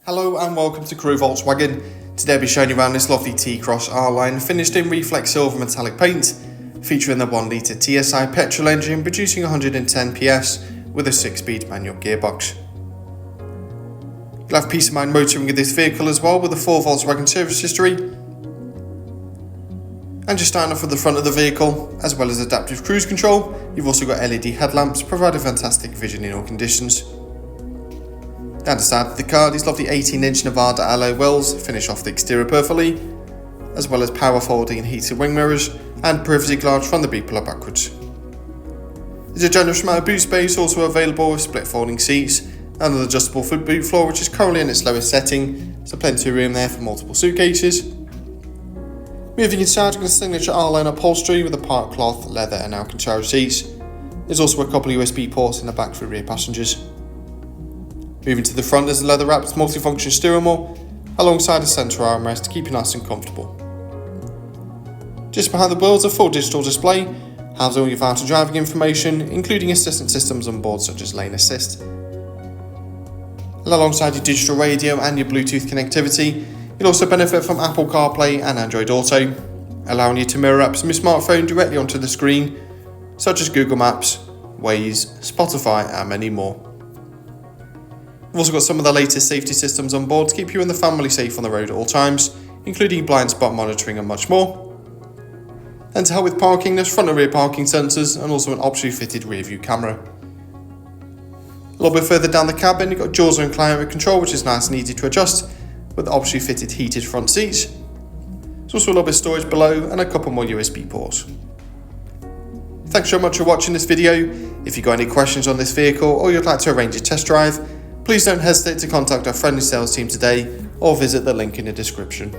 Hello and welcome to Crewe Volkswagen. Today I'll be showing you around this lovely T-Cross R-Line finished in reflex silver metallic paint, featuring the 1 litre TSI petrol engine producing 110 PS with a 6-speed manual gearbox. You'll have peace of mind motoring with this vehicle as well with a full Volkswagen service history. And just starting off with the front of the vehicle, as well as adaptive cruise control, you've also got LED headlamps providing fantastic vision in all conditions. Down the side of the car, these lovely 18-inch Nevada alloy wheels finish off the exterior perfectly, as well as power folding and heated wing mirrors and privacy glass from the B pillar backwards. There's a generous amount of boot space also available with split folding seats and an adjustable foot boot floor which is currently in its lowest setting, so plenty of room there for multiple suitcases. Moving inside, you've got a signature R-Line upholstery with a park cloth, leather and Alcantara seats. There's also a couple of USB ports in the back for rear passengers. Moving to the front, there's a leather wrapped multifunction steering wheel alongside a centre armrest to keep you nice and comfortable. Just behind the wheel is a full digital display, housing all your vital driving information, including assistance systems on board such as lane assist. And alongside your digital radio and your Bluetooth connectivity, you'll also benefit from Apple CarPlay and Android Auto, allowing you to mirror apps from your smartphone directly onto the screen, such as Google Maps, Waze, Spotify and many more. We've also got some of the latest safety systems on board to keep you and the family safe on the road at all times, including blind spot monitoring and much more. And to help with parking, there's front and rear parking sensors and also an optionally fitted rear view camera. A little bit further down the cabin, you've got dual zone climate control, which is nice and easy to adjust, with optionally fitted heated front seats. There's also a little bit of storage below and a couple more USB ports. Thanks so much for watching this video. If you've got any questions on this vehicle or you'd like to arrange a test drive, please don't hesitate to contact our friendly sales team today or visit the link in the description.